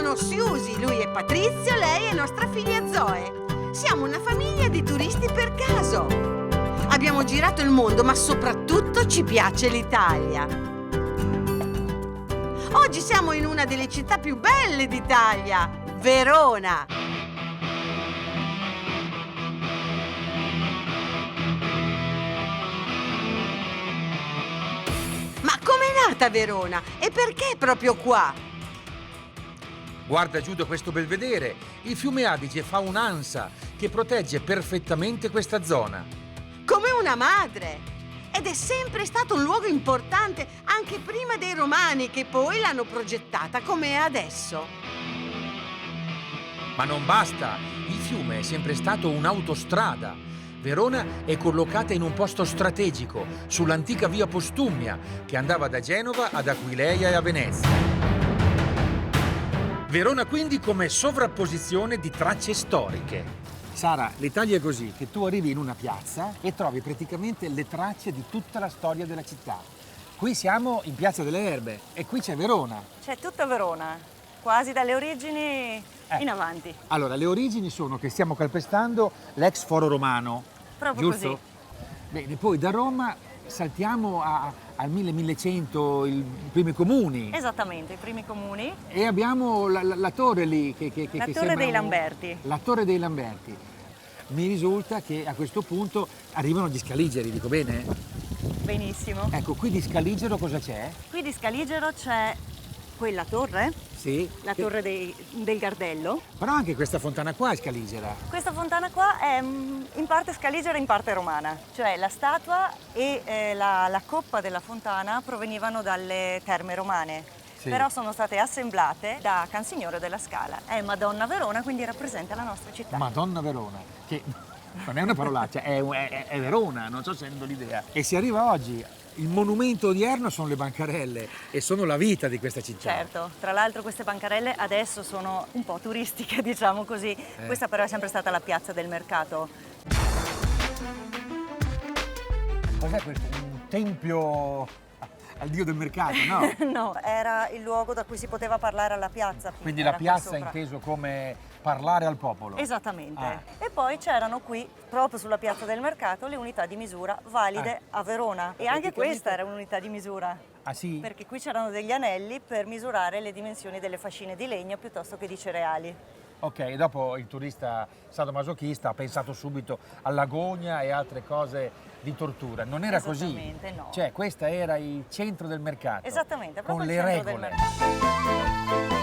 sono Siusi, lui è Patrizio, lei è nostra figlia Zoe. Siamo una famiglia di turisti per caso. Abbiamo girato il mondo, ma soprattutto ci piace l'Italia. Oggi siamo in una delle città più belle d'Italia, Verona. Ma com'è nata Verona? E perché proprio qua? Guarda Giuda questo belvedere, il fiume Adige fa un'ansa che protegge perfettamente questa zona. Come una madre. Ed è sempre stato un luogo importante anche prima dei Romani, che poi l'hanno progettata come è adesso. Ma non basta, il fiume è sempre stato un'autostrada. Verona è collocata in un posto strategico, sull'antica via Postumia, che andava da Genova ad Aquileia e a Venezia. Verona quindi come sovrapposizione di tracce storiche. Sara, l'Italia è così, che tu arrivi in una piazza e trovi praticamente le tracce di tutta la storia della città. Qui siamo in Piazza delle Erbe e qui c'è Verona. C'è tutta Verona, quasi dalle origini in avanti. Allora, le origini sono che stiamo calpestando l'ex foro romano. Proprio giusto? così. Bene, poi da Roma saltiamo al 1100, i primi comuni. Esattamente, i primi comuni. E abbiamo la torre lì La che Torre sembra dei Lamberti. La Torre dei Lamberti. Mi risulta che a questo punto arrivano gli Scaligeri, dico bene? Benissimo. Ecco, qui di Scaligero cosa c'è? Qui di Scaligero c'è quella torre, Sì. la torre del Gardello. Però anche questa fontana qua è scaligera. Questa fontana qua è in parte scaligera e in parte romana, cioè la statua e la coppa della fontana provenivano dalle terme romane, Sì. però sono state assemblate da Cansignore della Scala. È Madonna Verona, quindi rappresenta la nostra città. Madonna Verona, che non è una parolaccia, è Verona, non so se hanno l'idea. E si arriva oggi, il monumento odierno sono le bancarelle e sono la vita di questa città. Certo, tra l'altro queste bancarelle adesso sono un po' turistiche, diciamo così. Questa però è sempre stata la piazza del mercato. Cos'è questo? Un tempio al dio del mercato, no? No, era il luogo da cui si poteva parlare alla piazza. Quindi Era la qua piazza è sopra. inteso come parlare al popolo. Esattamente. Ah. E poi c'erano qui, proprio sulla piazza del mercato, le unità di misura valide a Verona. E anche questa era un'unità di misura. Ah sì? Perché qui c'erano degli anelli per misurare le dimensioni delle fascine di legno piuttosto che di cereali. Ok, e dopo il turista sadomasochista ha pensato subito all'agonia e altre cose di tortura. Non era così. Esattamente, no. Cioè, questo era il centro del mercato. Esattamente, proprio con il le centro del regole. mercato.